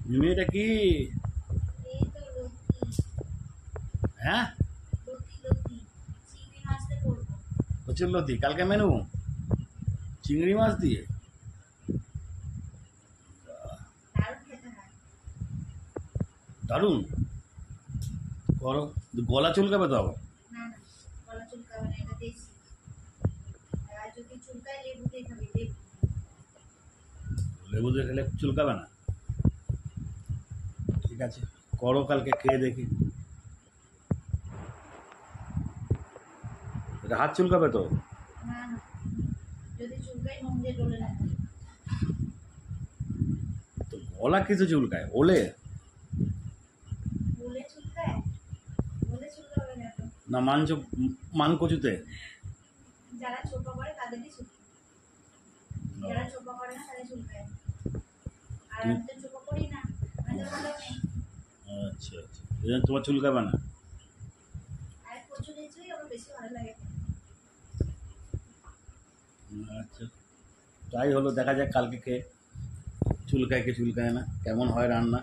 মিমি এটা কি? এই তো লতি। হ্যাঁ, লতি চিংড়ি মাছ দিয়ে করবো। প্রচুর লতি। কালকে মেনু চিংড়ি মাছ দিয়ে। দারুণ খেতে হয়। দারুণ। করো, গলা চুলকাবে তো আবার। না না, গলা চুলকাবে না, এটা দেশি। আর যদি চুলকায় লেবু দিয়ে খাবি, লেবু। লেবু দিয়ে খেলে চুলকাবে না? ঠিক আছে, করো, কালকে খেয়ে দেখি। এটা হাত চুলকাবে তো? না না, যদি চুলকায় নুন দিয়ে ডলে রাখবি। তো গলা কিছু চুলকায়? ওলে বলে চুলকায়? বলে চুলকাবে না তো। না মানচ, মানকচুতে? যারা চোপা করে তাদেরই চুলকায়, যারা চোপা করে না তাদের চুলকায় না। আর আমি তো চোপা করি না, আমি তো ভালো নেই। আচ্ছা আচ্ছা, এই জন্য তোমার চুলকাবে না। আর কচু লিচুই আমার বেশি ভালো লাগে। আচ্ছা, তাই হলো, দেখা যাক কালকে খেয়ে চুলকায় কি চুলকায় না, কেমন হয় রান্না।